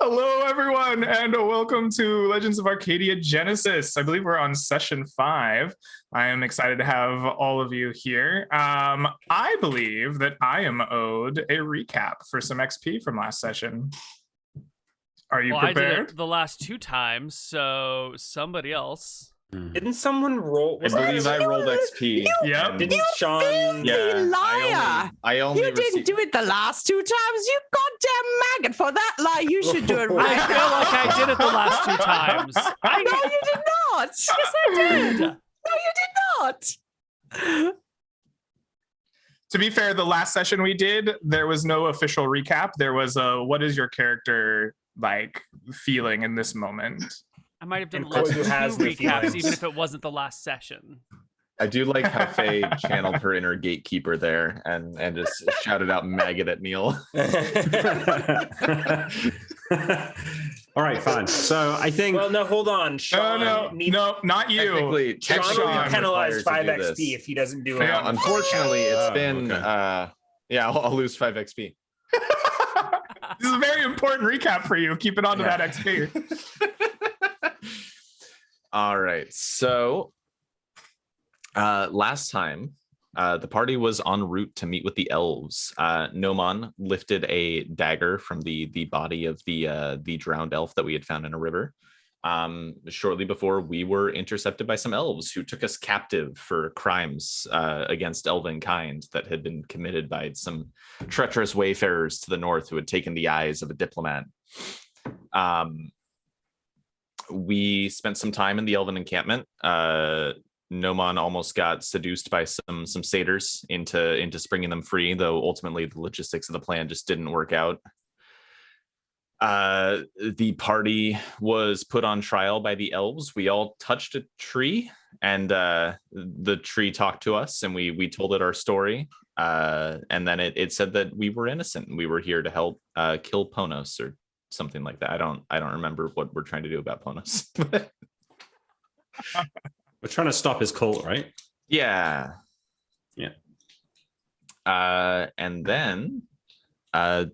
Hello, everyone, and welcome to Legends of Arcadia Genesis. I believe we're on session 5. I am excited to have all of you here. I believe that I am owed a recap for some XP from last session. Are you prepared? I did it the last 2 times, so somebody else. Didn't someone roll? I believe I rolled XP. Yeah. Didn't Sean? Yeah, liar! I only You didn't do it the last 2 times. You goddamn maggot! For that lie, you should do it right. I feel like I did it the last 2 times. No, you did not. Yes, I did. No, you did not. To be fair, the last session we did, there was no official recap. There was a, what is your character like feeling in this moment? I might have done And less Krob has 2 the recaps, feelings. even if it wasn't the last session. I do like how Faye channeled her inner gatekeeper there and just shouted out maggot at Neal. All right, fine. So I think. Well, no, hold on. Sean No, not you. Technically, Sean will Sean be penalized required 5 to do XP this. if he doesn't do it. Yeah, Unfortunately, it's been okay. I'll lose 5 XP. This is a very important recap for you. Keep it on to Yeah. that XP. All right. So last time, the party was en route to meet with the elves. Nomon lifted a dagger from the body of the drowned elf that we had found in a river. Shortly before, we were intercepted by some elves who took us captive for crimes against elven kind that had been committed by some treacherous wayfarers to the north who had taken the eyes of a diplomat. We spent some time in the elven encampment. Nomon almost got seduced by some satyrs into springing them free, though ultimately the logistics of the plan just didn't work out. The party was put on trial by the elves. We all touched a tree, and the tree talked to us, and we told it our story. And then it said that we were innocent and we were here to help kill Ponos or something like that. I don't remember what we're trying to do about Ponos. We're trying to stop his cult, right? Yeah. And then the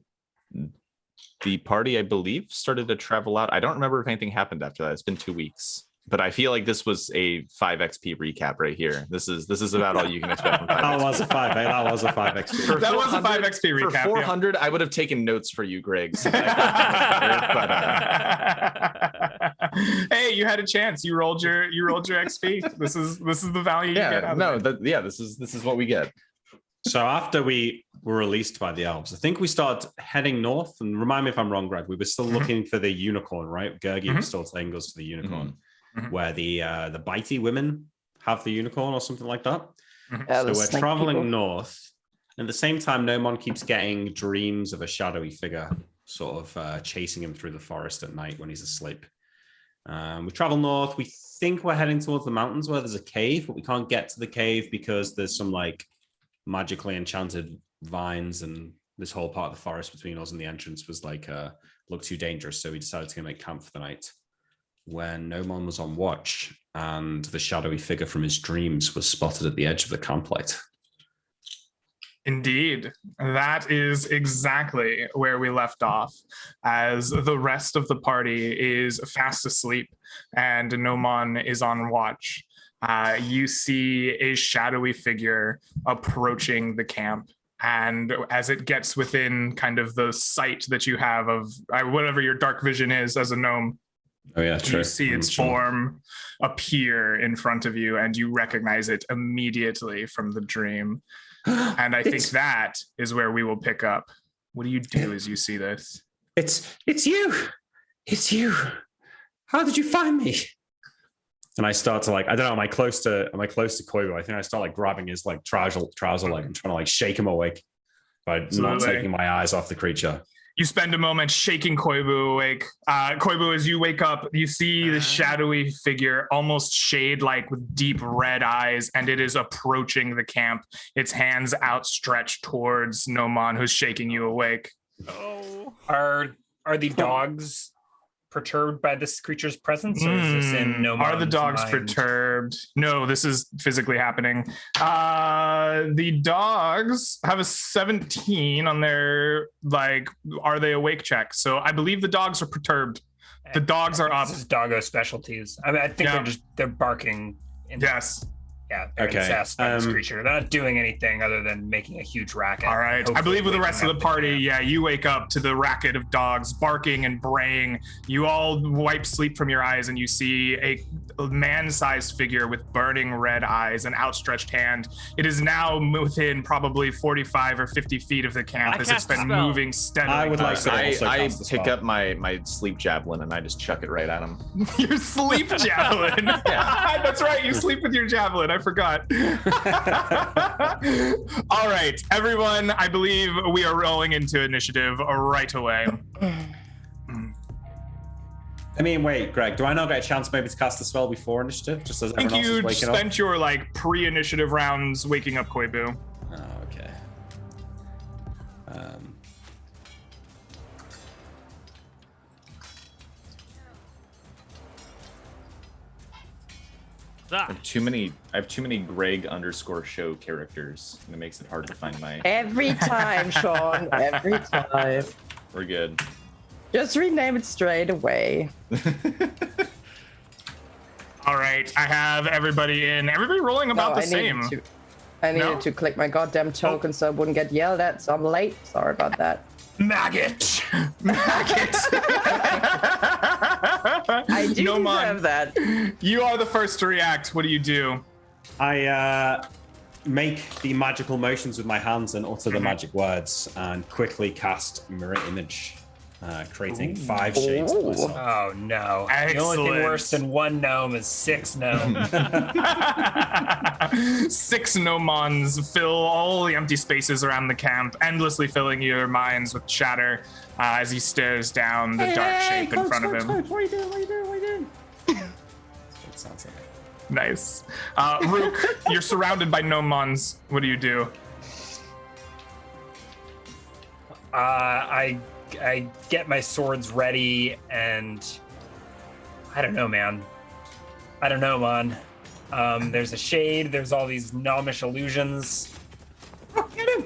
party, I believe, started to travel out. I don't remember if anything happened after that. It's been 2 weeks. But I feel like this was a 5 XP recap right here. This is about all you can expect from 5 That XP. was a 5. That was a 5 XP. That was a 5 XP recap. For 400, I would have taken notes for you, Greg. But, hey, you had a chance. You rolled your XP. This is the value you get out of it. this is what we get. So after we were released by the elves, I think we started heading north. And remind me if I'm wrong, Greg. We were still looking for the unicorn, right? Gergie was still taking us to the unicorn, where the bitey women have the unicorn or something like that. Yeah, So the we're snake traveling people. north. And at the same time, Nomon keeps getting dreams of a shadowy figure sort of chasing him through the forest at night when he's asleep. We travel north. We think we're heading towards the mountains where there's a cave, but we can't get to the cave because there's some like magically enchanted vines, and this whole part of the forest between us and the entrance was like looked too dangerous, so we decided to go make camp for the night. When Nomon was on watch, and the shadowy figure from his dreams was spotted at the edge of the camplight. Indeed, that is exactly where we left off, as the rest of the party is fast asleep and Nomon is on watch. You see a shadowy figure approaching the camp, and as it gets within kind of the sight that you have of whatever your dark vision is as a gnome, Oh yeah, true. you see its form appear in front of you, and you recognize it immediately from the dream. And I think that is where we will pick up. What do you do as you see this? It's you. It's you. How did you find me? And I start to like, I don't know, am I close to Koivu? I think I start like grabbing his like trouser leg and trying to like shake him awake by not taking my eyes off the creature. You spend a moment shaking Koivu awake. Koivu, as you wake up, you see the shadowy figure almost shade-like with deep red eyes, and it is approaching the camp, its hands outstretched towards Nomon, who's shaking you awake. Oh. Are the dogs perturbed by this creature's presence, or is this in no Are the man's dogs mind? perturbed? No, this is physically happening. The dogs have a 17 on their, are they awake check. So I believe the dogs are perturbed. The dogs are up. This is doggo specialties. I mean, I think they're barking. Yes. Yeah, they're incensed by this creature. They're not doing anything other than making a huge racket. All right. I believe with the rest of the party, you wake up to the racket of dogs barking and braying. You all wipe sleep from your eyes and you see a man-sized figure with burning red eyes and outstretched hand. It is now within probably 45 or 50 feet of the camp as it's been moving steadily. I would like to also I cast the pick spell. up my sleep javelin and I just chuck it right at him. Your sleep javelin. That's right. You sleep with your javelin. I forgot. All right, everyone. I believe we are rolling into initiative right away. I mean, wait, Greg, do I not get a chance maybe to cast the spell before initiative? Just as I think everyone else is you waking up? spent your pre-initiative rounds waking up Koibu. Oh, okay. I have too many Greg _show characters, and it makes it hard to find my. Every time, Sean. Every time. We're good. Just rename it straight away. All right, I have everybody in. Everybody rolling about the same. I needed to click my goddamn token so I wouldn't get yelled at, so I'm late. Sorry about that. Maggot. I do deserve that. You are the first to react. What do? I make the magical motions with my hands and utter the magic words and quickly cast mirror image, creating 5 shades of myself. Oh no. Excellent. The only thing worse than 1 gnome is 6 gnomes. 6 gnomons fill all the empty spaces around the camp, endlessly filling your minds with chatter as he stares down the dark shape in front of him. What are you doing? That's what it sounds like. Nice. Rook, you're surrounded by gnomons. What do? I get my swords ready and I don't know, man. There's a shade. There's all these gnomish illusions.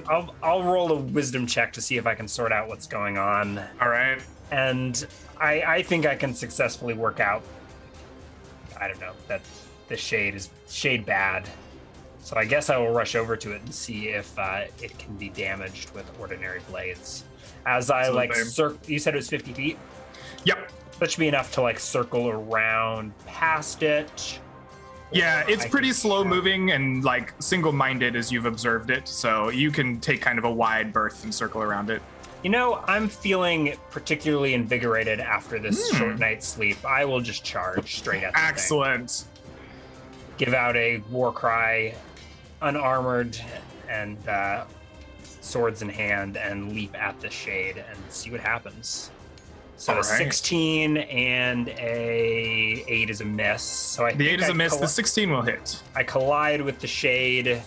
I'll roll a wisdom check to see if I can sort out what's going on. All right. And I think I can successfully work out, I don't know, that the shade is shade bad. So I guess I will rush over to it and see if it can be damaged with ordinary blades. As I you said it was 50 feet? Yep. That should be enough to circle around past it. Yeah, it's pretty slow moving and single-minded as you've observed it. So you can take kind of a wide berth and circle around it. You know, I'm feeling particularly invigorated after this short night's sleep. I will just charge straight at the thing. Excellent. Give out a war cry, unarmored and swords in hand, and leap at the shade and see what happens. So All a right. 16 and a 8 is a miss. So The 8 is a miss. The 16 will hit. I collide with the shade.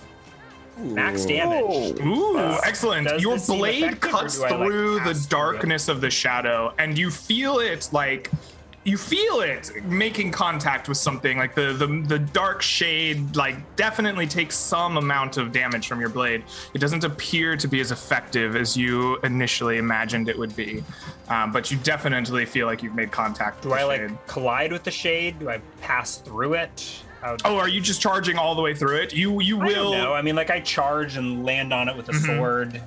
Max damage. Ooh, excellent. Does Your this seem blade effective, cuts or do I, through the pass through darkness of the shadow, and you feel it making contact with something. The dark shade definitely takes some amount of damage from your blade. It doesn't appear to be as effective as you initially imagined it would be, but you definitely feel like you've made contact with Do I the shade. collide with the shade? Do I pass through it? Oh, are you just charging all the way through it? You will. I don't know. I mean, I charge and land on it with a sword.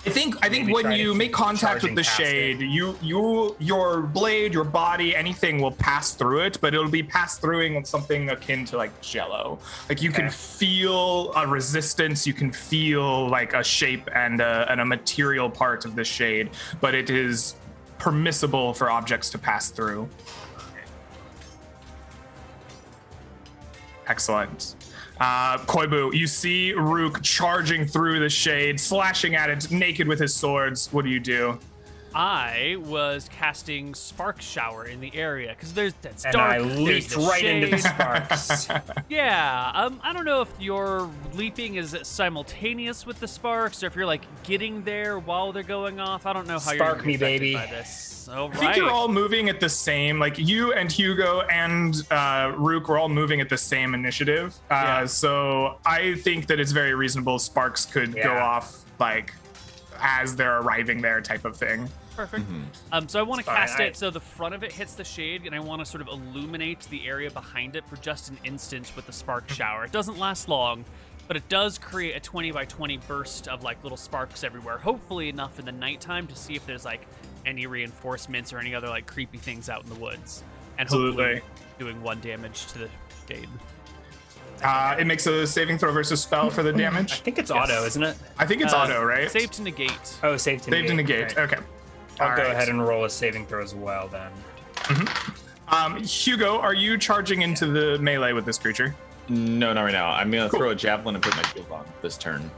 I think Maybe when try to you make keep contact with charging the past shade, it. your blade, your body, anything will pass through it, but it'll be pass throughing with something akin to jello. You can feel a resistance, you can feel a shape and a material part of the shade, but it is permissible for objects to pass through. Excellent. Koibu, you see Rook charging through the shade, slashing at it naked with his swords. What do? I was casting Spark Shower in the area because that's And dark. I leaped right into the sparks. Yeah, I don't know if your leaping is simultaneous with the sparks or if you're like getting there while they're going off. I don't know how Spark you're gonna be me, affected baby. by this. All I think you're right. all moving at the same, like you and Hugo and Rook were all moving at the same initiative. Yeah. So I think that it's very reasonable sparks could go Yeah. off like as they're arriving there type of thing. Perfect. So I want to Fine, cast it so the front of it hits the shade, and I want to sort of illuminate the area behind it for just an instant with the spark shower. It doesn't last long, but it does create a 20 by 20 burst of like little sparks everywhere. Hopefully enough in the nighttime to see if there's like any reinforcements or any other like creepy things out in the woods. And hopefully Absolutely. doing 1 damage to the shade. It makes a saving throw versus spell for the I damage. think it's auto, isn't it? I think it's auto, right? Save to negate. Oh, save to Saved to negate. negate. Right. Okay. I'll All go right. ahead and roll a saving throw as well then. Hugo, are you charging into the melee with this creature? No, not right now. I'm gonna throw a javelin and put my shield on this turn.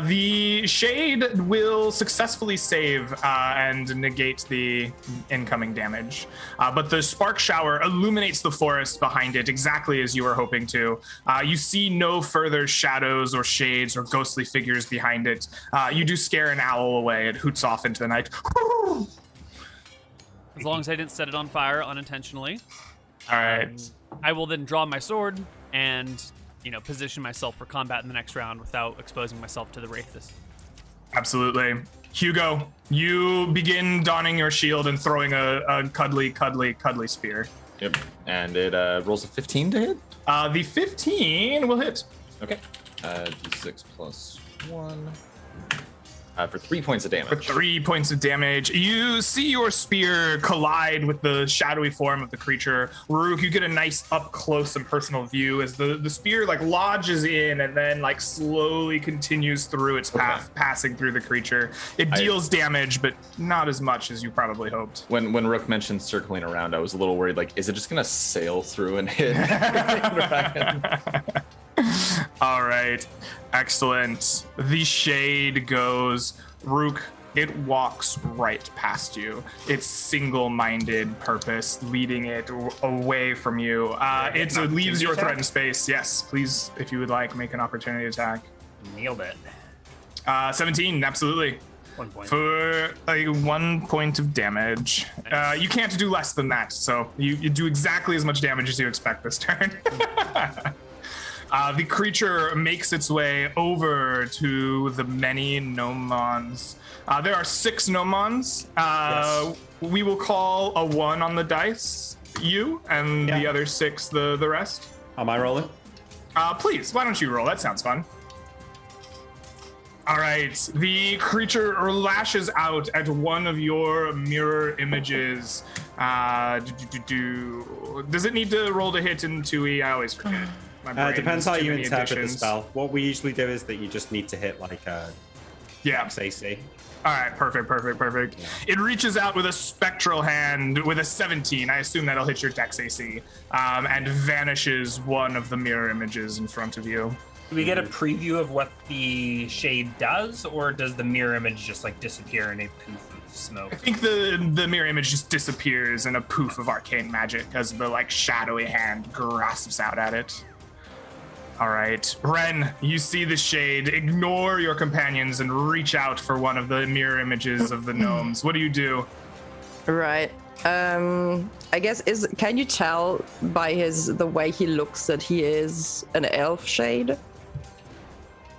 The shade will successfully save and negate the incoming damage. But the spark shower illuminates the forest behind it exactly as you were hoping to. You see no further shadows or shades or ghostly figures behind it. You do scare an owl away. It hoots off into the night. As long as I didn't set it on fire unintentionally. All right. I will then draw my sword and, position myself for combat in the next round without exposing myself to the Wraiths. Absolutely. Hugo, you begin donning your shield and throwing a cuddly spear. Yep. And it rolls a 15 to hit. The 15 will hit. Okay. D6 plus 1. For 3 points of For damage. 3 points of damage. You see your spear collide with the shadowy form of the creature. Rook, you get a nice up close and personal view as the spear like lodges in and then like slowly continues through its path, passing through the creature. It deals damage, but not as much as you probably hoped. When Rook mentioned circling around, I was a little worried, like, is it just gonna sail through and hit? All right, excellent. The shade goes. Rook, it walks right past you. Its single-minded purpose leading it away from you. It leaves your threatened space. Yes, please, if you would like, make an opportunity attack. Nailed it. 17, absolutely. 1 point. For 1 point of damage. You can't do less than that, so you do exactly as much damage as you expect this turn. The creature makes its way over to the many gnomons. There are 6 gnomons. Yes. We will call a 1 on the dice, you, and the other 6, the rest. Am I rolling? Please, why don't you roll? That sounds fun. All right, the creature lashes out at one of your mirror images. Does it need to roll to hit in 2E? I always forget. My brain Depends has how too you many interpret additions. the spell. What we usually do is that you just need to hit like a Yeah. AC. All right, perfect. It reaches out with a spectral hand with a 17. I assume that'll hit your dex AC, and vanishes one of the mirror images in front of you. Do we get a preview of what the shade does, or does the mirror image just like disappear in a poof of smoke? I think the mirror image just disappears in a poof of arcane magic as the like shadowy hand grasps out at it. All right, Ren, you see the shade. Ignore your companions and reach out for one of the mirror images of the gnomes. What do you do? Right. I guess can you tell by the way he looks that he is an elf shade?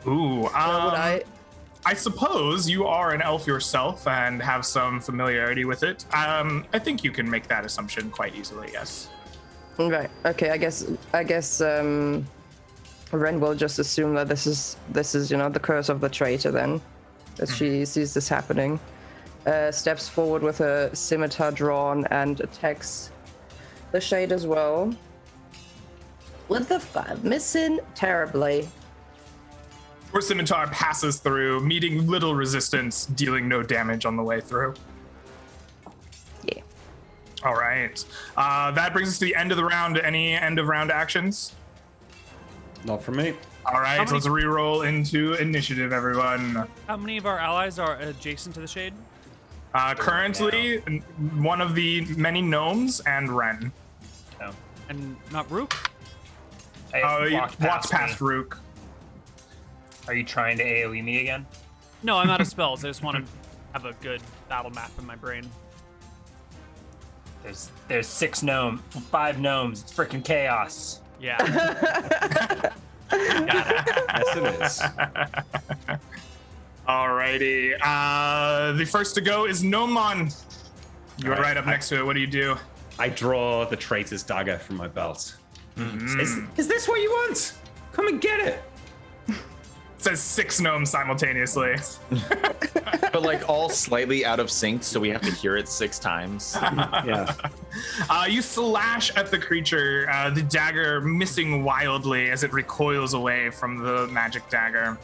Ooh, Or would I? I suppose you are an elf yourself and have some familiarity with it. I think you can make that assumption quite easily. Yes. Right. Okay. I guess. Ren will just assume that this is the curse of the traitor then, as she sees this happening. Steps forward with a scimitar drawn and attacks the shade as well. With the 5, missing terribly. Your scimitar passes through, meeting little resistance, dealing no damage on the way through. Yeah. All right. That brings us to the end of the round. Any end of round actions? Not from me. All right, many- let's re-roll into initiative, everyone. How many of our allies are adjacent to the shade? Currently, one of the many gnomes and Ren. No. And not Rook? I You walked walked past me. Rook. Are you trying to AoE me again? No, I'm out of spells. I just want to have a good battle map in my brain. There's 5 gnomes. It's freaking chaos. Yeah. Yes, it is. Alrighty. The first to go is Nomon. You're All right, right up next to it. What do you do? I draw the traitor's dagger from my belt. Is this what you want? Come and get it. It says 6 gnomes simultaneously. But like all slightly out of sync, so we have to hear it 6 times. Yeah. You slash at the creature, the dagger missing wildly as it recoils away from the magic dagger.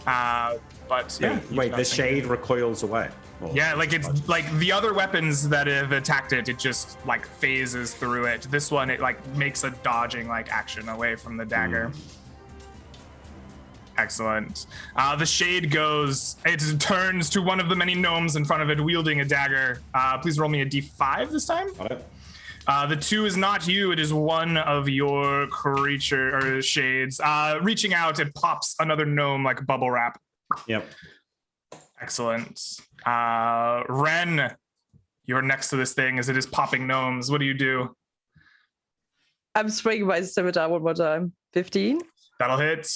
But yeah, Wait, the shade recoils away. Or- yeah, like it's like the other weapons that have attacked it, it just like phases through it. This one, it like makes a dodging like action away from the dagger. Excellent. The shade goes, it turns to one of the many gnomes in front of it wielding a dagger. Please roll me a d5 this time. Got it. The 2 is not you, it is one of your creature or shades. Reaching out, it pops another gnome like bubble wrap. Yep. Excellent. Ren, you're next to this thing as it is popping gnomes. What do you do? I'm swinging my scimitar one more time. 15, That'll hit.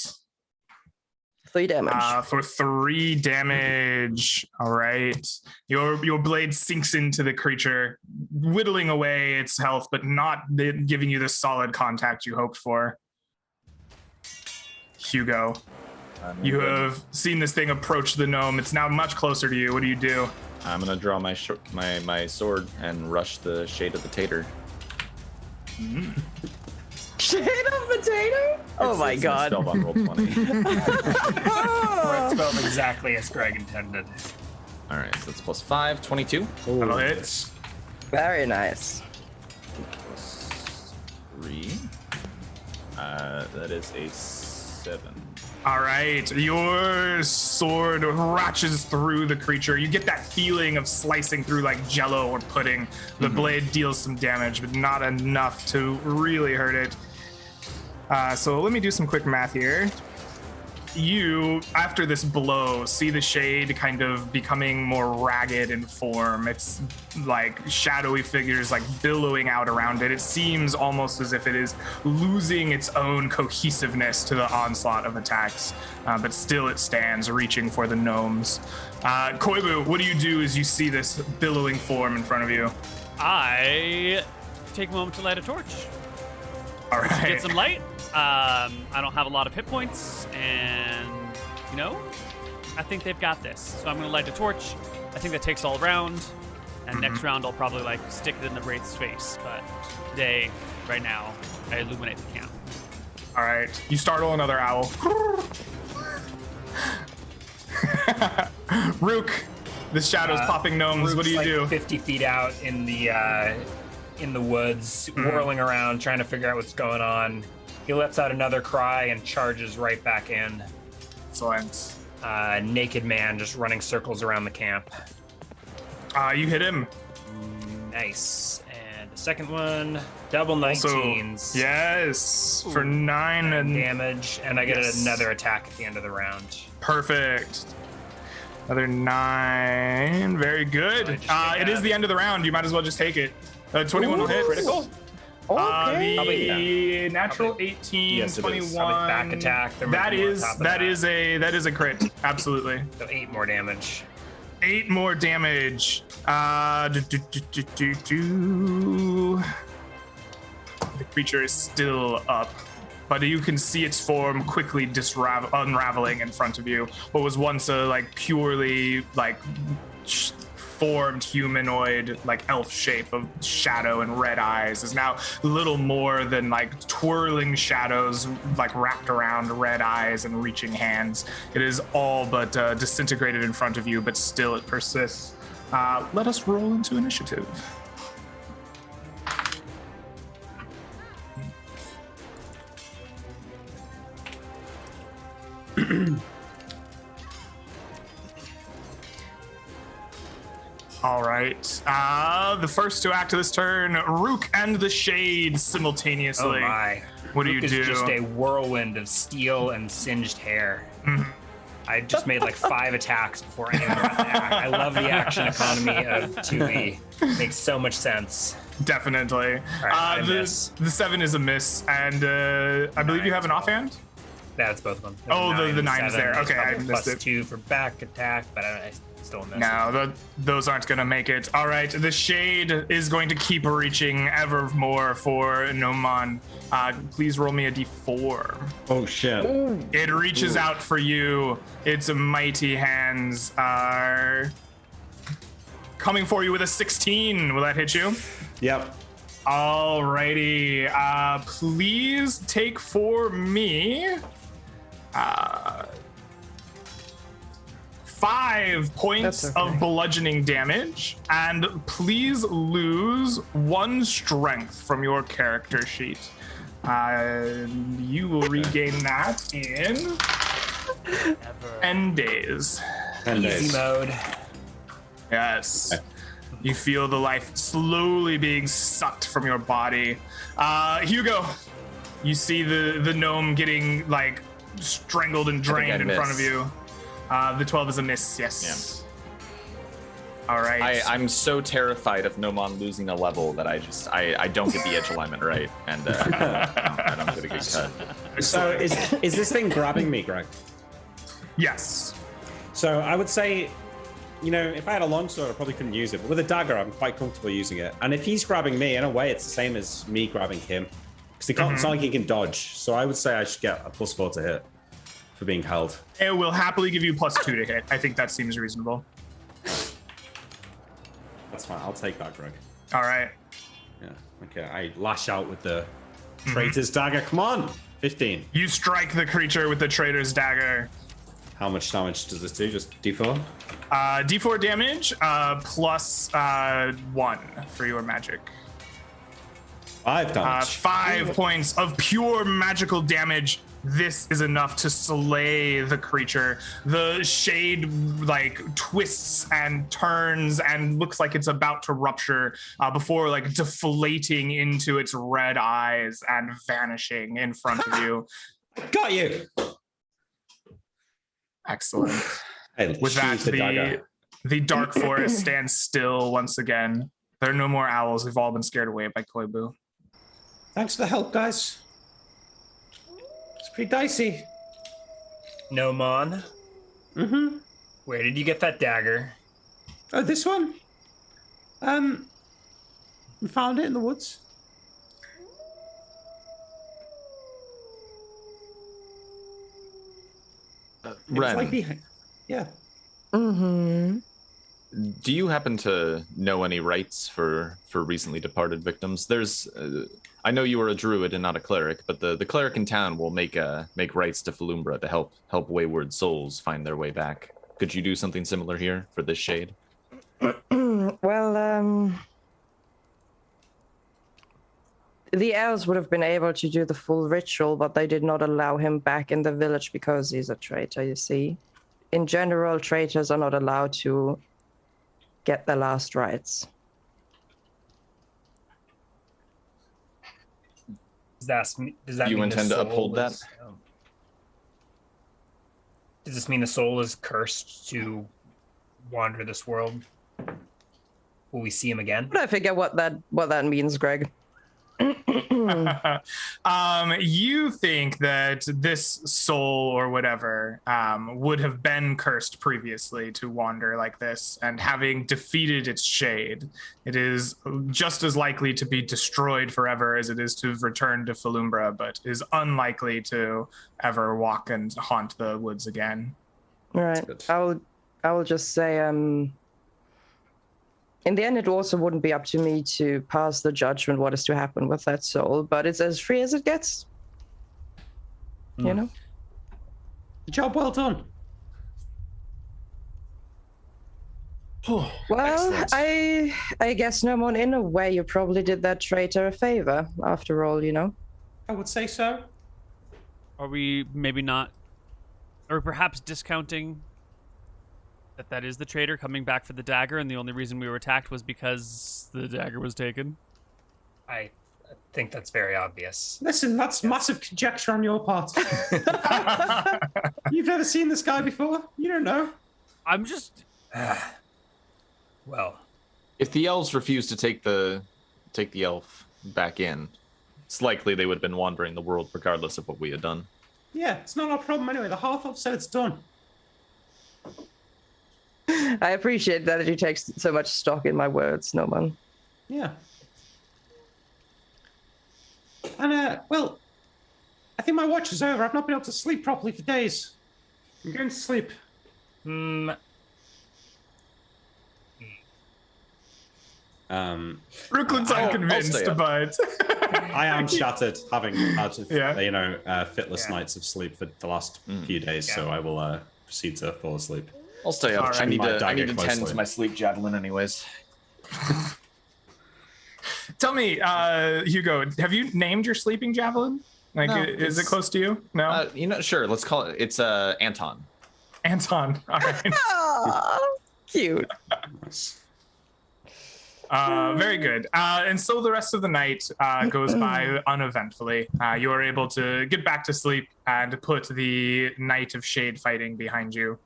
3 damage. For 3 damage. All right. Your blade sinks into the creature, whittling away its health, but not giving you the solid contact you hoped for. Hugo, you have seen this thing approach the gnome. It's now much closer to you. What do you do? I'm gonna draw my my sword and rush the shade of the tater. Shade of potato? Oh my It's god. spelled on roll 20. It's spelled exactly as Greg intended. All right, so that's plus 5, 22. That'll hit. Very nice. Plus 3. That is a 7. All right, your sword ratchets through the creature. You get that feeling of slicing through like jello or pudding. The blade deals some damage, but not enough to really hurt it. So let me do some quick math here. You, after this blow, see the shade kind of becoming more ragged in form. It's like shadowy figures like billowing out around it. It seems almost as if it is losing its own cohesiveness to the onslaught of attacks, but still it stands reaching for the gnomes. Koibu, what do you do as you see this billowing form in front of you? I take a moment to light a torch. All right. Get some light. I don't have a lot of hit points, and I think they've got this. So I'm gonna light a torch. I think that takes all round, and next round I'll probably like stick it in the Wraith's face. But today, right now, I illuminate the camp. All right. You startle another owl. Rook, the shadow's popping gnomes. What do you Rook's, do? like 50 feet out in the woods, whirling around, trying to figure out what's going on. He lets out another cry and charges right back in. Excellent. Naked man just running circles around the camp. You hit him. Nice. And the second one, double Also, 19s. yes, for 9 and damage, and I get Yes. another attack at the end of the round. perfect. Another 9. Very good. So I just take It is the end of the round. You might as well just take it. 21 will hit. Critical? Okay. The natural 18, Yes, it is. 21. Probably back attack. There might That be more on is top of that is a crit. Absolutely. So 8 more damage. 8 more damage. The creature is still up, but you can see its form quickly unraveling in front of you. What was once a like purely like formed humanoid like elf shape of shadow and red eyes is now little more than like twirling shadows like wrapped around red eyes and reaching hands. It is all but disintegrated in front of you, but still it persists. Let us roll into initiative. All right. The first to act of this turn, Rook and the Shade simultaneously. Oh my. What do Rook you do? is just a whirlwind of steel and singed hair. I just made like 5 attacks before anyone got to act. I love the action economy of 2E. Makes so much sense. Definitely. All right, the 7 is a miss, and I believe you have an offhand? That's both of them. The 9 is there. Okay, I missed it. +2 for back attack, but I still missed. No, those aren't going to make it. All right, the Shade is going to keep reaching ever more for Noman. Please roll me a d4. Oh shit. It reaches out for you. Its mighty hands are coming for you with a 16. Will that hit you? Yep. Alrighty. Please take for me 5 points That's okay. of bludgeoning damage, and please lose 1 strength from your character sheet. You will regain that in 10 days. 10 days. Easy mode. Yes. You feel the life slowly being sucked from your body. Hugo, you see the gnome getting like strangled and drained in front of you. The 12 is a miss, yes. Yeah. All right. I'm so terrified of Noman losing a level that I don't get the edge alignment right, and I don't get a good cut. So is this thing grabbing me, Greg? Yes. So I would say, you know, if I had a longsword, I probably couldn't use it. But with a dagger, I'm quite comfortable using it. And if he's grabbing me, in a way, it's the same as me grabbing him. Because it's not like he can dodge. So I would say I should get a +4 to hit for being held. It will happily give you +2 to hit. I think that seems reasonable. That's fine. I'll take that, Greg. All right. Yeah. Okay. I lash out with the traitor's dagger. Come on. 15. You strike the creature with the traitor's dagger. How much damage does this do? Just D4? D4 damage plus 1 for your magic. 5 damage. 5 points of pure magical damage. This is enough to slay the creature. The Shade like twists and turns and looks like it's about to rupture before like deflating into its red eyes and vanishing in front of you. Got you. Excellent. Hey, With that, the dark forest stands still once again. There are no more owls. We've all been scared away by Koibu. Thanks for the help, guys. It's pretty dicey. Noman. Mm-hmm. Where did you get that dagger? Oh, this one? We found it in the woods. Ren, Like behind. Yeah. Mm-hmm. do you happen to know any rites for recently departed victims? There's, I know you are a druid and not a cleric, but the cleric in town will make rites to Falumbra to help wayward souls find their way back. Could you do something similar here for this Shade? Well, the elves would have been able to do the full ritual, but they did not allow him back in the village because he's a traitor, you see. In general, traitors are not allowed to get their last rites. Does that Do mean you the intend to soul uphold that? is, does this mean the soul is cursed to wander this world? Will we see him again? But I figure what that means, Greg. You think that this soul or whatever would have been cursed previously to wander like this, and having defeated its Shade, it is just as likely to be destroyed forever as it is to return to Falumbra, but is unlikely to ever walk and haunt the woods again. All right. I will just say, in the end, it also wouldn't be up to me to pass the judgment what is to happen with that soul, but it's as free as it gets. You know? Job well done. Well, Excellent. I guess, Nomon, in a way, you probably did that traitor a favor, after all, you know? I would say so. Are we maybe not, or perhaps discounting That is the traitor coming back for the dagger, and the only reason we were attacked was because the dagger was taken. I think that's very obvious. Listen, that's massive conjecture on your part. You've never seen this guy before. You don't know. I'm just... Well, If the elves refuse to take the elf back in, it's likely they would have been wandering the world regardless of what we had done. Yeah, it's not our problem anyway. The half-elf said it's done. I appreciate that you take so much stock in my words, Noman. Yeah. And, well, I think my watch is over. I've not been able to sleep properly for days. I'm going to sleep. Brooklyn's unconvinced, but I am shattered, having had, Yeah. fitless nights of sleep for the last few days, so I will proceed to fall asleep. I'll stay up. Alright. I need to Dagger tend closely. to my sleep javelin anyways. tell me, Hugo, have you named your sleeping javelin? Like, No, is it it's- close to you? No? Sure, let's call it. It's Anton. Anton. All right. Aw, cute. Nice. Very good. And so the rest of the night goes by uneventfully. You are able to get back to sleep and put the night of shade fighting behind you.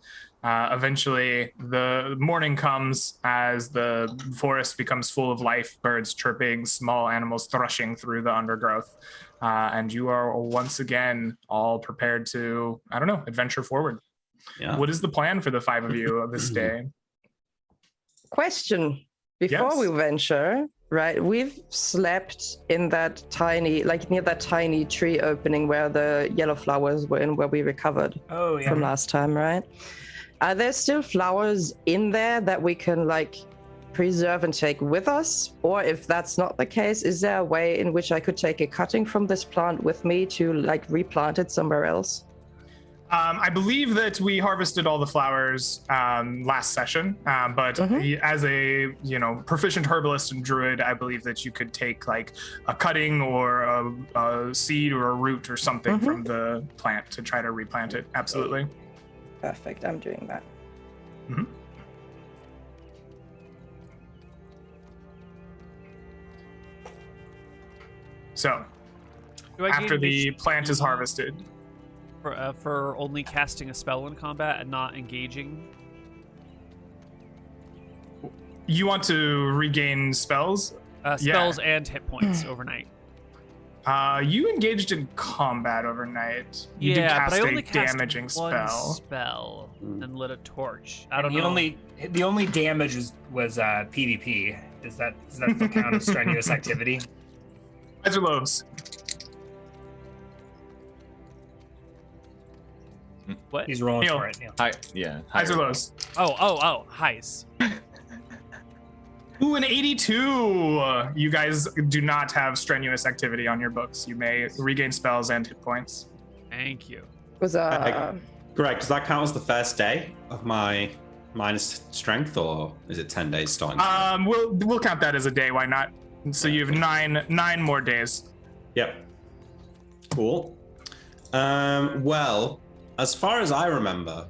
Eventually, the morning comes as the forest becomes full of life, birds chirping, small animals threshing through the undergrowth. And you are once again all prepared to, adventure forward. Yeah. What is the plan for the five of you this day? Question. Before Yes. we venture, right, we've slept in that tiny, like near that tiny tree opening where the yellow flowers were in, where we recovered oh yeah. from last time, right? Are there still flowers in there that we can like preserve and take with us? Or if that's not the case, is there a way in which I could take a cutting from this plant with me to like replant it somewhere else? I believe that we harvested all the flowers last session, but as a proficient herbalist and druid, I believe that you could take like a cutting or a seed or a root or something from the plant to try to replant it. Absolutely. Perfect, I'm doing that. Mhm. So Do I after gain the initiative plant is harvested, for only casting a spell in combat and not engaging? you want to regain spells. Spells and hit points overnight. You engaged in combat overnight. You did Yeah, cast but I a only cast damaging one spell. spell and lit a torch. I And don't the know. the only damage was PvP. Does that still count as strenuous activity? Eyes are lows. What? He's rolling Neal. for it. Neal. Highs or lows? Oh, highs. Ooh, an 82. You guys do not have strenuous activity on your books. You may regain spells and hit points. Thank you. Was Greg, does that count as the first day of my minus strength, or is it 10 days starting? We'll count that as a day. Why not? So you have nine more days. Yep. Cool. Well, as far as I remember,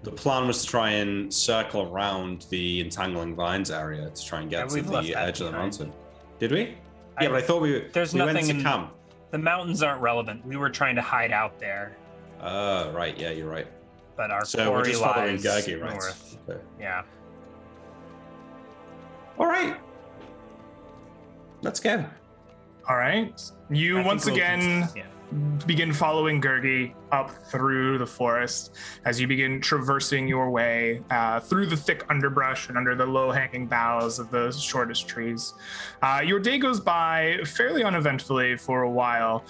the plan was to try and circle around the entangling vines area to try and get to we've left the that edge of the behind. mountain. Did we? Yeah, but I thought There's we went nothing to in- camp. The mountains aren't relevant. We were trying to hide out there, Right. Yeah, you're right. but our So we're quarry just following lies Gergi, right? north. Okay. Yeah. All right. Let's go. All right. You I think once we'll again yeah. begin following Gergi up through the forest as you begin traversing your way through the thick underbrush and under the low-hanging boughs of the shortest trees. Your day goes by fairly uneventfully for a while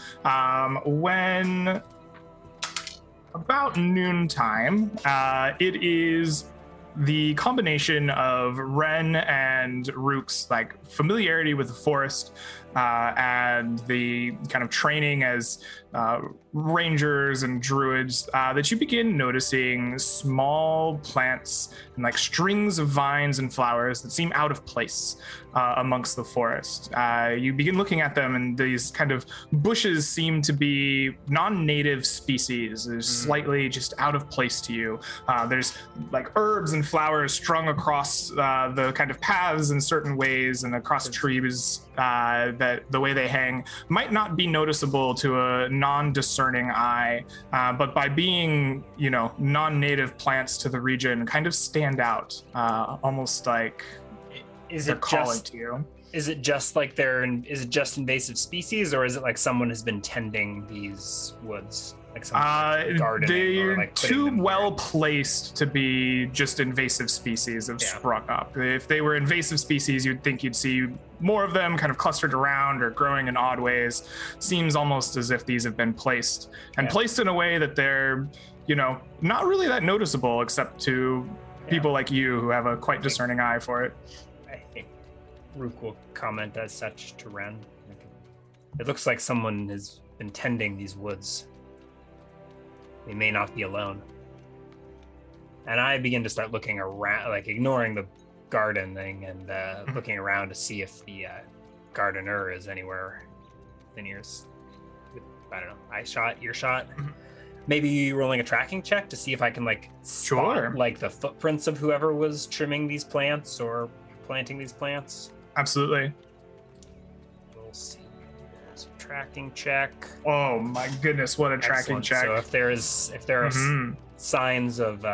when about noontime, it is the combination of Ren and Rook's like familiarity with the forest and the kind of training as rangers and druids that you begin noticing small plants and like strings of vines and flowers that seem out of place amongst the forest. You begin looking at them, and these kind of bushes seem to be non-native species. They're slightly just out of place to you. There's like herbs and flowers strung across the kind of paths in certain ways and across trees that the way they hang might not be noticeable to a non-discerning eye, but by being, non-native plants to the region, kind of stand out, almost like they're calling to you. Is it just like is it just invasive species, or is it like someone has been tending these woods? Like gardening, they're like too well placed to be just invasive species have sprung up. If they were invasive species, you'd think you'd see more of them kind of clustered around or growing in odd ways. Seems almost as if these have been placed in a way that they're, not really that noticeable except to people like you who have a quite discerning eye for it. I think Rook will comment as such to Ren. It looks like someone has been tending these woods. They may not be alone. And I begin to start looking around, like ignoring the garden thing and looking around to see if the gardener is anywhere within ears. I don't know, eye shot, ear shot. Maybe rolling a tracking check to see if I can spot like the footprints of whoever was trimming these plants or planting these plants. Absolutely. We'll see. There's a tracking check. Oh my goodness, what a tracking check. So if there are signs of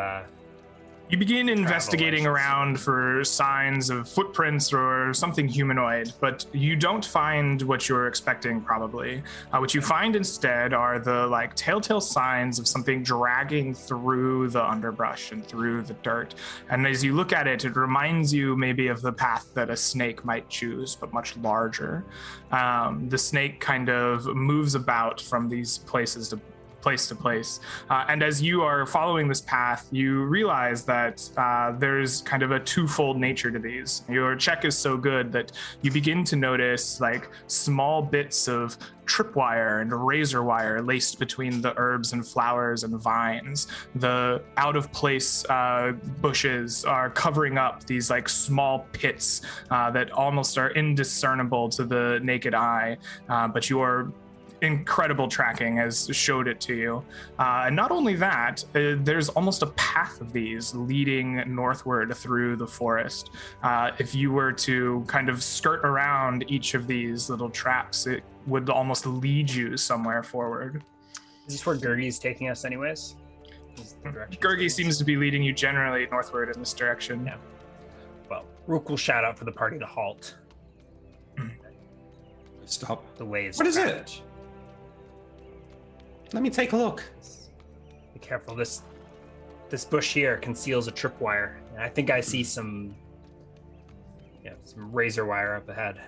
you begin investigating around for signs of footprints or something humanoid, but you don't find what you're expecting, probably. What you find instead are the telltale signs of something dragging through the underbrush and through the dirt. And as you look at it, it reminds you maybe of the path that a snake might choose, but much larger. The snake kind of moves about from these places to place. And as you are following this path, you realize that there's kind of a twofold nature to these. Your check is so good that you begin to notice small bits of tripwire and razor wire laced between the herbs and flowers and vines. The out of place bushes are covering up these small pits that almost are indiscernible to the naked eye, but your incredible tracking has showed it to you. And not only that, there's almost a path of these leading northward through the forest. If you were to kind of skirt around each of these little traps, it would almost lead you somewhere forward. Is this where Gurgi's taking us anyways? Gurgi seems to be leading you generally northward in this direction. Yeah. Well, Rook will shout out for the party to halt. Stop. The way is What is it? Let me take a look. Be careful. This bush here conceals a tripwire. And I think I see some razor wire up ahead.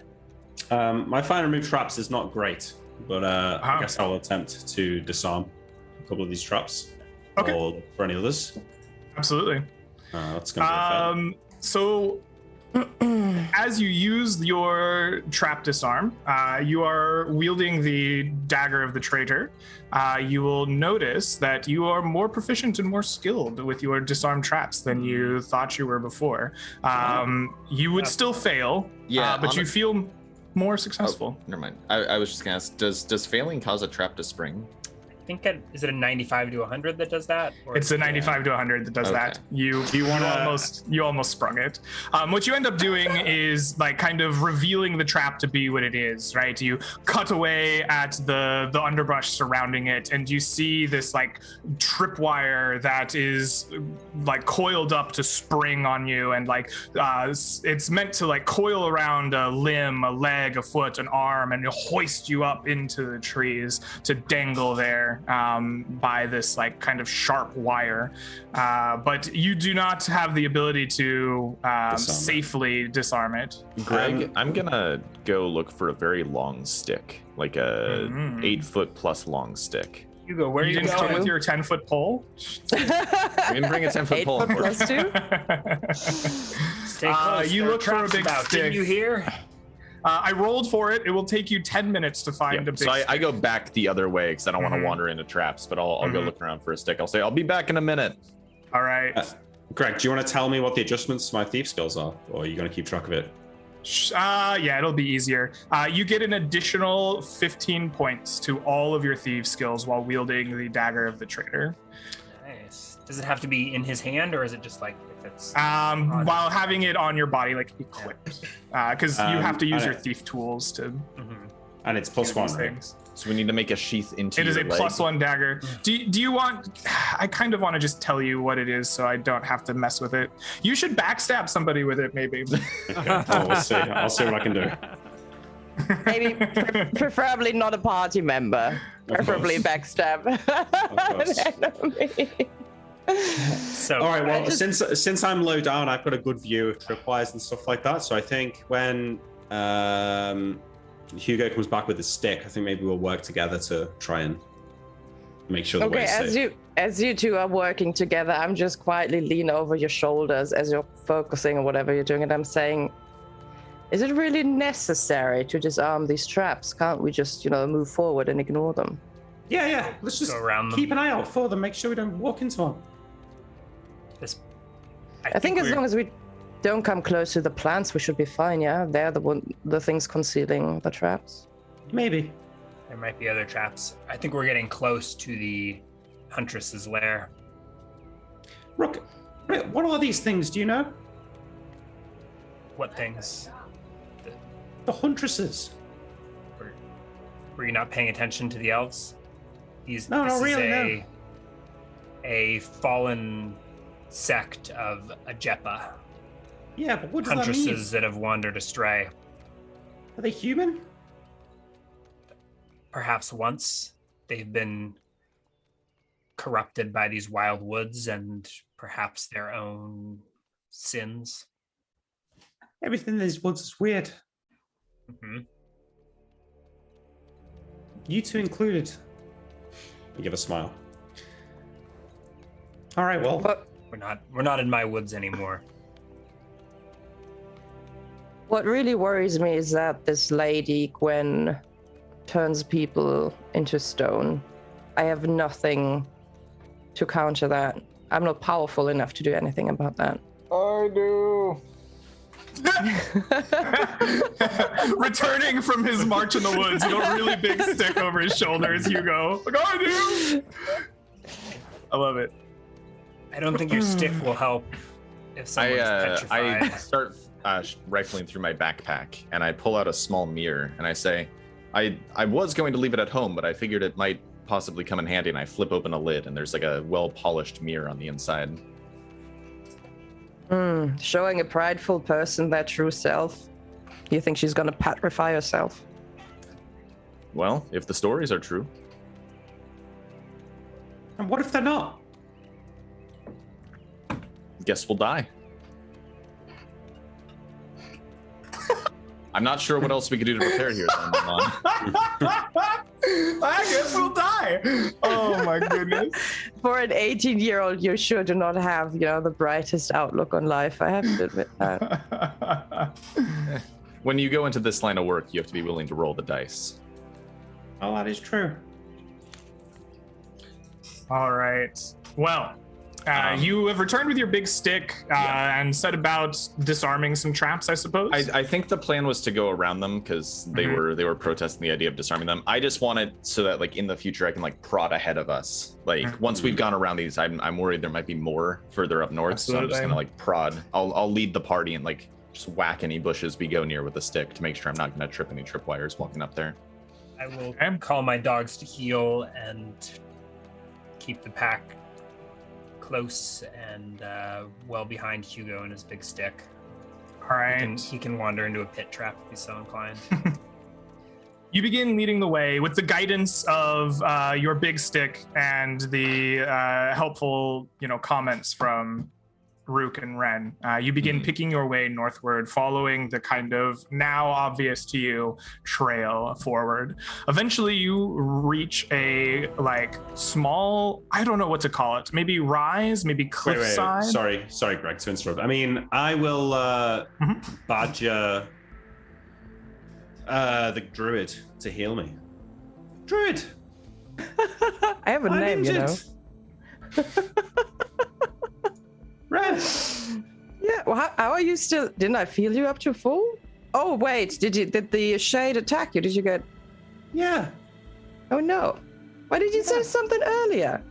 My fire and remove traps is not great, but I guess I'll attempt to disarm a couple of these traps. Okay. Or for any others. Absolutely. That's going to be So as you use your trap disarm, you are wielding the dagger of the traitor. You will notice that you are more proficient and more skilled with your disarm traps than you thought you were before. You would still fail, but you feel more successful. Oh, never mind. I was just gonna ask, does failing cause a trap to spring? I think is it a 95 to 100 that does that? Or it's a 95 to 100 that does that. You almost sprung it. What you end up doing is kind of revealing the trap to be what it is, right? You cut away at the underbrush surrounding it, and you see this tripwire that is coiled up to spring on you, and it's meant to coil around a limb, a leg, a foot, an arm, and hoist you up into the trees to dangle there. By this kind of sharp wire, but you do not have the ability to safely disarm it. Greg, I'm gonna go look for a very long stick, like a 8 foot plus long stick. Hugo, where you didn't come with your 10-foot pole? I'm gonna bring a 10-foot pole. 8 foot plus 2. Stay close. You look for a big stick. Didn't you hear? I rolled for it. It will take you 10 minutes to find a big So I stick. go back the other way because I don't want to wander into traps, but I'll go look around for a stick. I'll say, I'll be back in a minute. All right. Greg, do you want to tell me what the adjustments to my thief skills are? Or are you going to keep track of it? Yeah, it'll be easier. You get an additional 15 points to all of your thieves skills while wielding the dagger of the traitor. Nice. Does it have to be in his hand, or is it just like if it's While having it on your body, like equipped, because you have to use your thief tools to. And it's plus one, right? Things. So we need to make a sheath into It is a your leg. +1 dagger. Do you want? I kind of want to just tell you what it is, so I don't have to mess with it. You should backstab somebody with it, maybe. Okay. We'll see. I'll see what I can do. Maybe preferably not a party member. Preferably backstab. so. All right. Well, since I'm low down, I've got a good view of tripwires and stuff like that. So I think when Hugo comes back with his stick, I think maybe we'll work together to try and make sure the way's safe. As you two are working together, I'm just quietly lean over your shoulders as you're focusing or whatever you're doing, and I'm saying, is it really necessary to disarm these traps? Can't we just, move forward and ignore them? Yeah. Let's just go around them. Keep an eye out for them. Make sure we don't walk into them. I think as long as we don't come close to the plants, we should be fine. Yeah, they're the things concealing the traps. Maybe. There might be other traps. I think we're getting close to the Huntress's lair. Rook, what are these things? Do you know? What things? The Huntresses. Were you not paying attention to the elves? No, really, no. A fallen sect of Ajepa. Yeah, but what does that mean? Huntresses that have wandered astray. Are they human? Perhaps once they've been corrupted by these wild woods and perhaps their own sins. Everything in these woods is weird. Mm-hmm. You two included. You give a smile. All right, well, We're not in my woods anymore. What really worries me is that this lady, Gwen, turns people into stone. I have nothing to counter that. I'm not powerful enough to do anything about that. I do. Returning from his march in the woods with a really big stick over his shoulders, Hugo. Like, I do. I love it. I don't think your stick will help if someone's petrified. I start rifling through my backpack and I pull out a small mirror and I say, I was going to leave it at home, but I figured it might possibly come in handy, and I flip open a lid and there's like a well-polished mirror on the inside. Showing a prideful person their true self. You think she's gonna petrify herself? Well, if the stories are true. and what if they're not? Guess we'll die. I'm not sure what else we could do to prepare here, then, Milan. I guess we'll die. Oh my goodness. For an 18-year-old, you sure do not have, the brightest outlook on life. I have to admit that. When you go into this line of work, you have to be willing to roll the dice. Oh, that is true. All right. Well, you have returned with your big stick and set about disarming some traps, I suppose. I think the plan was to go around them because they were protesting the idea of disarming them. I just want it so that in the future I can prod ahead of us. Once we've gone around these, I'm worried there might be more further up north. Absolutely. So I'm just gonna prod. I'll lead the party and just whack any bushes we go near with a stick to make sure I'm not gonna trip any tripwires walking up there. I will call my dogs to heel and keep the pack close and well behind Hugo and his big stick. All right. He can wander into a pit trap if he's so inclined. You begin leading the way with the guidance of your big stick and the helpful, comments from Rook and Ren. You begin picking your way northward, following the kind of now obvious to you trail forward. Eventually you reach a small, I don't know what to call it, maybe rise, maybe cliffside. Sorry, Greg, to interrupt. I mean, I will badger the druid to heal me. Druid! I have a I'm name, you know. injured. Red! Yeah, well, how are you still? Didn't I feel you up to full? Oh, wait, did the shade attack you? Did you get... Yeah, Oh, no. Why did you say something earlier?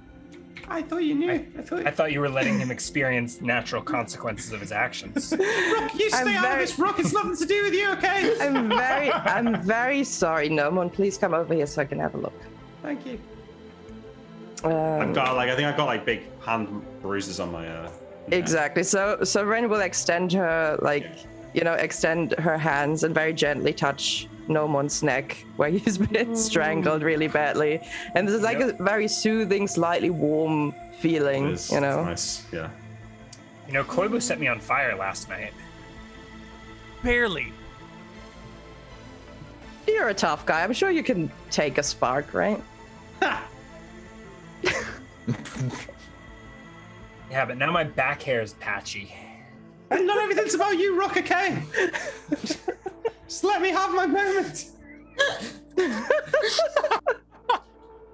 I thought you knew. I thought you were letting him experience natural consequences of his actions. Rook, you stay out of this. Rook, it's nothing to do with you, okay? I'm very sorry, Nomon. Please come over here so I can have a look. Thank you. Um, I've got I think I've got like big hand bruises on my. neck. Exactly. So Ren will extend her, extend her hands and very gently touch Nomon's neck where he's been strangled really badly. And this is like a very soothing, slightly warm feeling, It's nice, yeah. You know, Koibu set me on fire last night. Barely. You're a tough guy. I'm sure you can take a spark, right? Yeah, but now my back hair is patchy. And not everything's about you, Rook, okay? Just let me have my moment.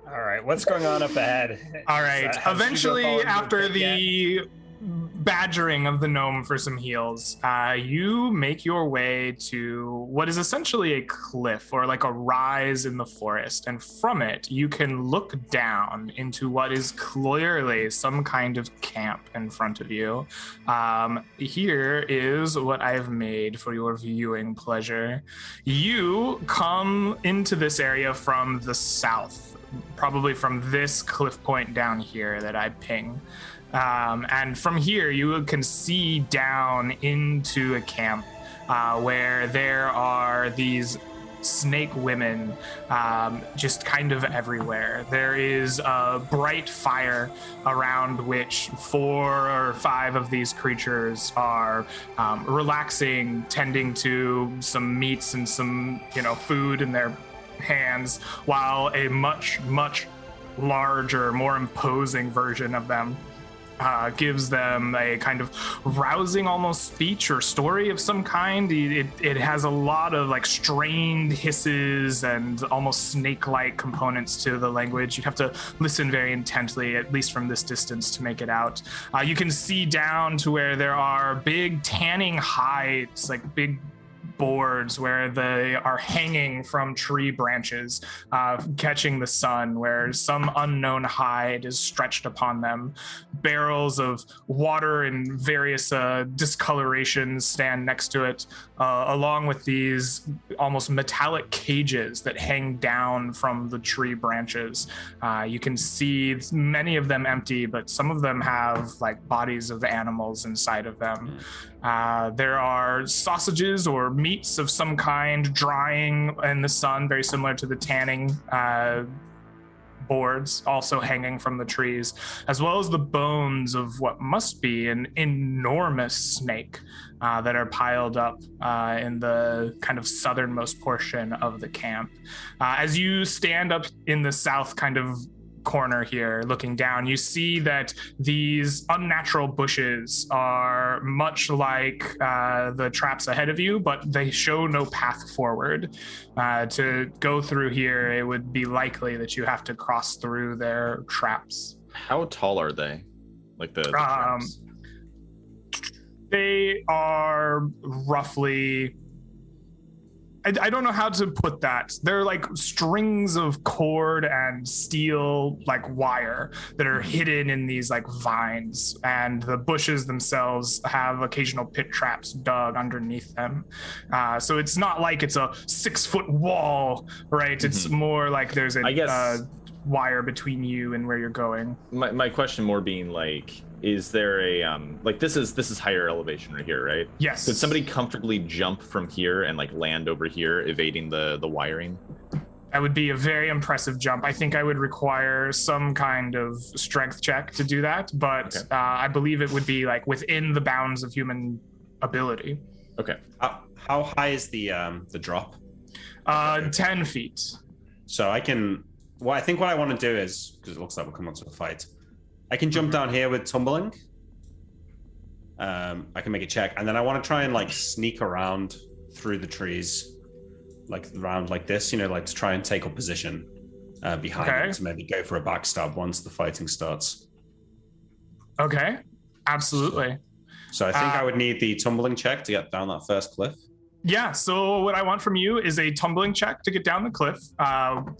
All right, what's going on up ahead? All right. Has Eventually, Hugo fallen after into the pit yet? the badgering of the gnome for some heals, you make your way to what is essentially a cliff or like a rise in the forest. And from it, you can look down into what is clearly some kind of camp in front of you. Here is what I've made for your viewing pleasure. You come into this area from the south, probably from this cliff point down here that I ping. And from here, you can see down into a camp where there are these snake women just kind of everywhere. There is a bright fire around which 4 or 5 of these creatures are relaxing, tending to some meats and some, food in their hands, while a much, much larger, more imposing version of them gives them a kind of rousing almost speech or story of some kind. It has a lot of like strained hisses and almost snake-like components to the language. You'd have to listen very intently, at least from this distance, to make it out. You can see down to where there are big tanning hides, like big boards where they are hanging from tree branches, catching the sun, where some unknown hide is stretched upon them. Barrels of water in various discolorations stand next to it, along with these almost metallic cages that hang down from the tree branches. You can see many of them empty, but some of them have like bodies of animals inside of them. There are sausages or meats of some kind drying in the sun, very similar to the tanning boards also hanging from the trees, as well as the bones of what must be an enormous snake that are piled up in the kind of southernmost portion of the camp. As you stand up in the south kind of corner here looking down, you see that these unnatural bushes are much like the traps ahead of you, but they show no path forward. To go through here, it would be likely that you have to cross through their traps. How tall are they? Like the traps? They are roughly, I don't know how to put that. They're like strings of cord and steel, like wire, that are hidden in these like vines, and the bushes themselves have occasional pit traps dug underneath them. So it's not like it's a 6-foot wall, right? It's more like there's a wire between you and where you're going. My question more being like, is there a like this is higher elevation right here, right? Yes. Could somebody comfortably jump from here and like land over here, evading the wiring? That would be a very impressive jump. I think I would require some kind of strength check to do that, but okay. I believe it would be like within the bounds of human ability. Okay. How high is the drop? 10 feet. So I can. Well, I think what I want to do is, because it looks like we're coming to a fight, I can jump down here with tumbling. I can make a check, and then I want to try and like sneak around through the trees like around like this, like to try and take up position behind Okay. him to maybe go for a backstab once the fighting starts. Okay, absolutely. So I think I would need the tumbling check to get down that first cliff. Yeah, so what I want from you is a tumbling check to get down the cliff.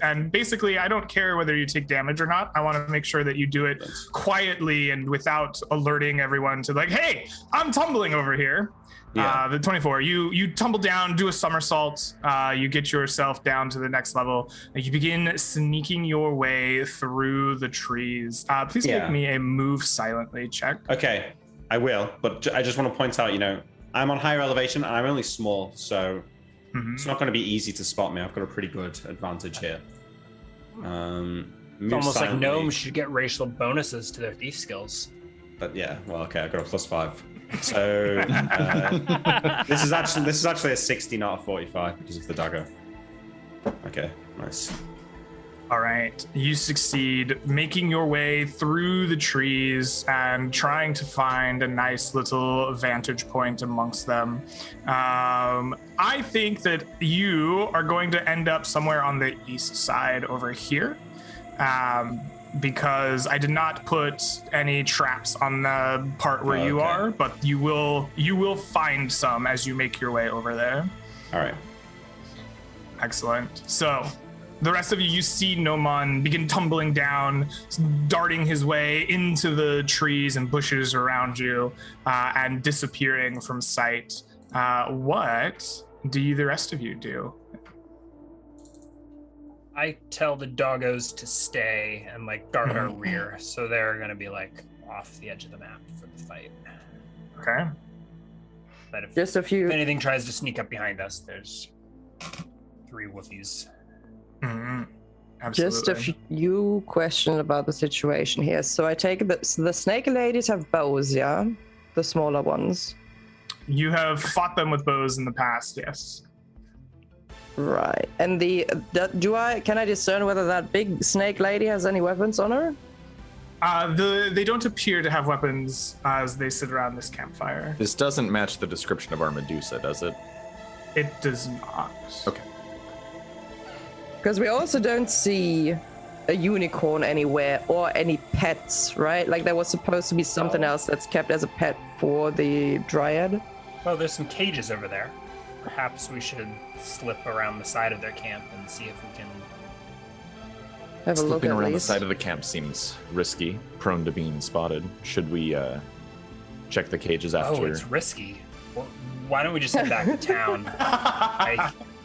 And basically, I don't care whether you take damage or not. I want to make sure that you do it quietly and without alerting everyone to like, hey, I'm tumbling over here. Yeah. The 24, you tumble down, do a somersault, you get yourself down to the next level. You begin sneaking your way through the trees. Please make me a move silently check. Okay, I will, but I just want to point out, I'm on higher elevation and I'm only small, so it's not going to be easy to spot me. I've got a pretty good advantage here. It's almost like gnomes should get racial bonuses to their thief skills. But yeah, well, okay, I got a +5. So this is actually a 60, not a 45 because of the dagger. Okay, nice. All right, you succeed making your way through the trees and trying to find a nice little vantage point amongst them. I think that you are going to end up somewhere on the east side over here, because I did not put any traps on the part where you are, but you will find some as you make your way over there. All right. Excellent. So the rest of you see Nomon begin tumbling down, darting his way into the trees and bushes around you, and disappearing from sight. What do the rest of you do? I tell the doggos to stay and like guard our rear, so they're gonna be like off the edge of the map for the fight. Okay. But if, Just a few. if anything tries to sneak up behind us, there's 3 woofies. Mm-hmm. Absolutely. Just a few questions about the situation here. So I take it that the snake ladies have bows, yeah? The smaller ones. You have fought them with bows in the past, yes. Right. And can I discern whether that big snake lady has any weapons on her? They don't appear to have weapons as they sit around this campfire. This doesn't match the description of our Medusa, does it? It does not. Okay. Because we also don't see a unicorn anywhere or any pets, right? Like there was supposed to be something else that's kept as a pet for the dryad. Well, there's some cages over there. Perhaps we should slip around the side of their camp and see if we can... Have a look Slipping at around the least. side of the camp seems risky, prone to being spotted. Should we check the cages after? Oh, it's risky. Well, why don't we just head back to town?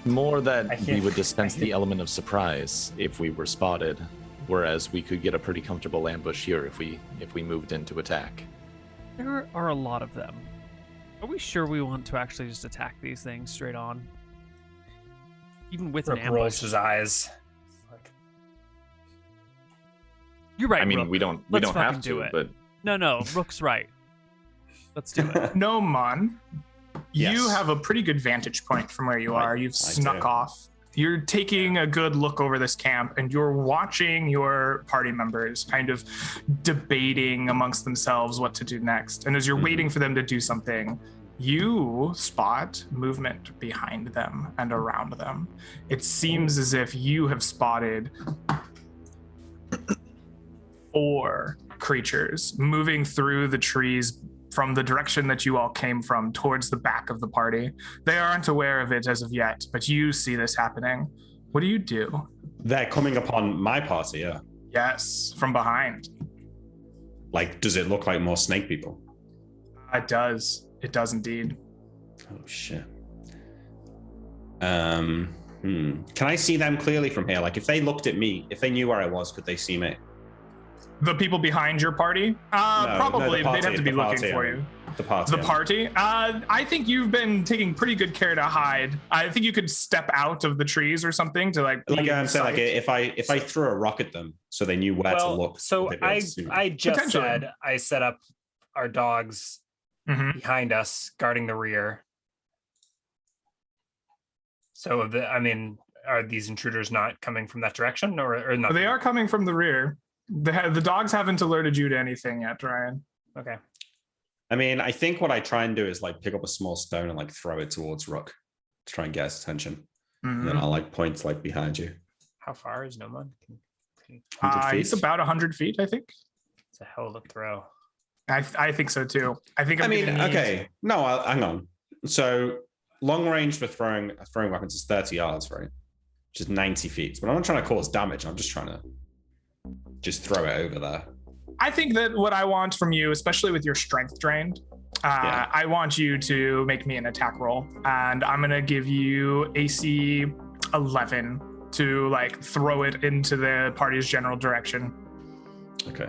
More that I we can't- would dispense the element of surprise if we were spotted, whereas we could get a pretty comfortable ambush here if we moved in to attack. There are a lot of them. Are we sure we want to actually just attack these things straight on? Even with an Rook ambush? rolls his eyes. Like, You're right, I mean, Rook. we don't Let's have fucking to, do it. but No, Rook's right. Let's do it. Nomon, Yes. you have a pretty good vantage point from where you are. You've snuck do. off. You're taking a good look over this camp and you're watching your party members kind of debating amongst themselves what to do next. And as you're waiting for them to do something, you spot movement behind them and around them. It seems as if you have spotted 4 creatures moving through the trees from the direction that you all came from towards the back of the party. They aren't aware of it as of yet, but you see this happening. What do? They're coming upon my party, yeah. Yes, from behind. Like, does it look like more snake people? It does. It does indeed. Oh, shit. Can I see them clearly from here? Like, if they looked at me, if they knew where I was, could they see me? The people behind your party? Probably. the They'd have to be party, looking for you. The party. The party? I think you've been taking pretty good care to hide. I think you could step out of the trees or something to like. Like be I'm saying, inside. like if I threw a rock at them, so they knew where to look. So they'd be able to see me. I just Potentially. said I set up our dogs Mhm. behind us, guarding the rear. So are these intruders not coming from that direction, or not? They are coming from the rear. The dogs haven't alerted you to anything yet, Ryan. Okay. I mean, I think what I try and do is like pick up a small stone and like throw it towards Rook to try and get his attention. And then I'll like point like behind you. How far is Nomon? 100 feet. It's about 100 feet, I think. It's a hell of a throw. I think so too. I think. Okay. No, hang on. So long range for throwing weapons is 30 yards, right? Which is 90 feet. But I'm not trying to cause damage. I'm just trying to just throw it over there. I think that what I want from you, especially with your strength drained, I want you to make me an attack roll, and I'm gonna give you AC 11 to like throw it into the party's general direction. Okay.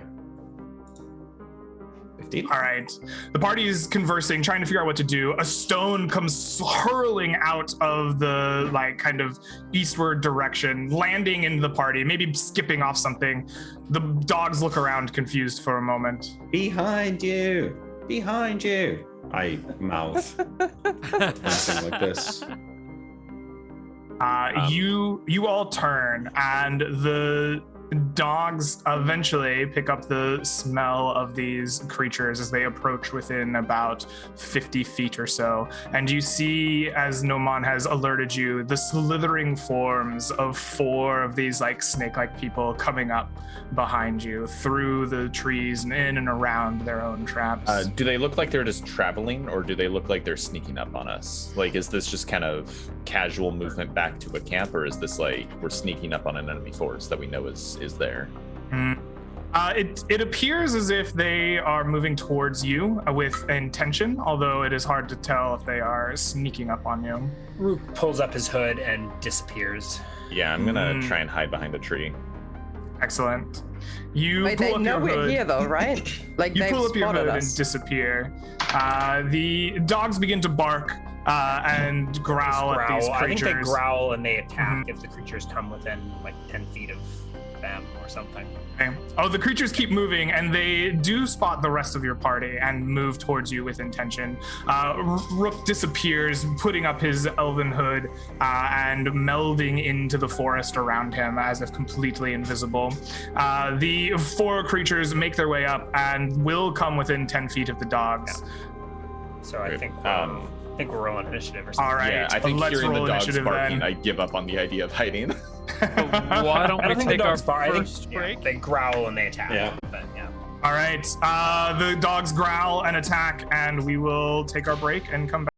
15. All right. The party is conversing, trying to figure out what to do. A stone comes hurling out of the like kind of eastward direction, landing in the party, maybe skipping off something. The dogs look around confused for a moment. Behind you. Behind you. I mouth something like this. You all turn, and the dogs eventually pick up the smell of these creatures as they approach within about 50 feet or so. And you see, as Nomon has alerted you, the slithering forms of 4 of these like snake-like people coming up behind you through the trees and in and around their own traps. Do they look like they're just traveling, or do they look like they're sneaking up on us? Like, is this just kind of casual movement back to a camp, or is this like we're sneaking up on an enemy force that we know is there? It appears as if they are moving towards you with intention, although it is hard to tell if they are sneaking up on you. Rook pulls up his hood and disappears. Yeah, I'm gonna try and hide behind a tree. Excellent. You Wait, pull they up know your we're hood. here though, right? Like You they've pull up your spotted hood us. and disappear. The dogs begin to bark and growl at these I think creatures. they growl and they attack if the creatures come within like 10 feet of them or something. Okay. Oh, the creatures keep moving, and they do spot the rest of your party and move towards you with intention. Rook disappears, putting up his elven hood and melding into the forest around him as if completely invisible. The 4 creatures make their way up and will come within 10 feet of the dogs. Yeah. So I Great. think we're rolling initiative or something. All right. Yeah, I think let's hearing roll the dogs initiative barking, then. I give up on the idea of hiding. Why don't I we don't think the take our dogs bark. I think first break? they growl and they attack. Yeah. But yeah. All right. The dogs growl and attack, and we will take our break and come back.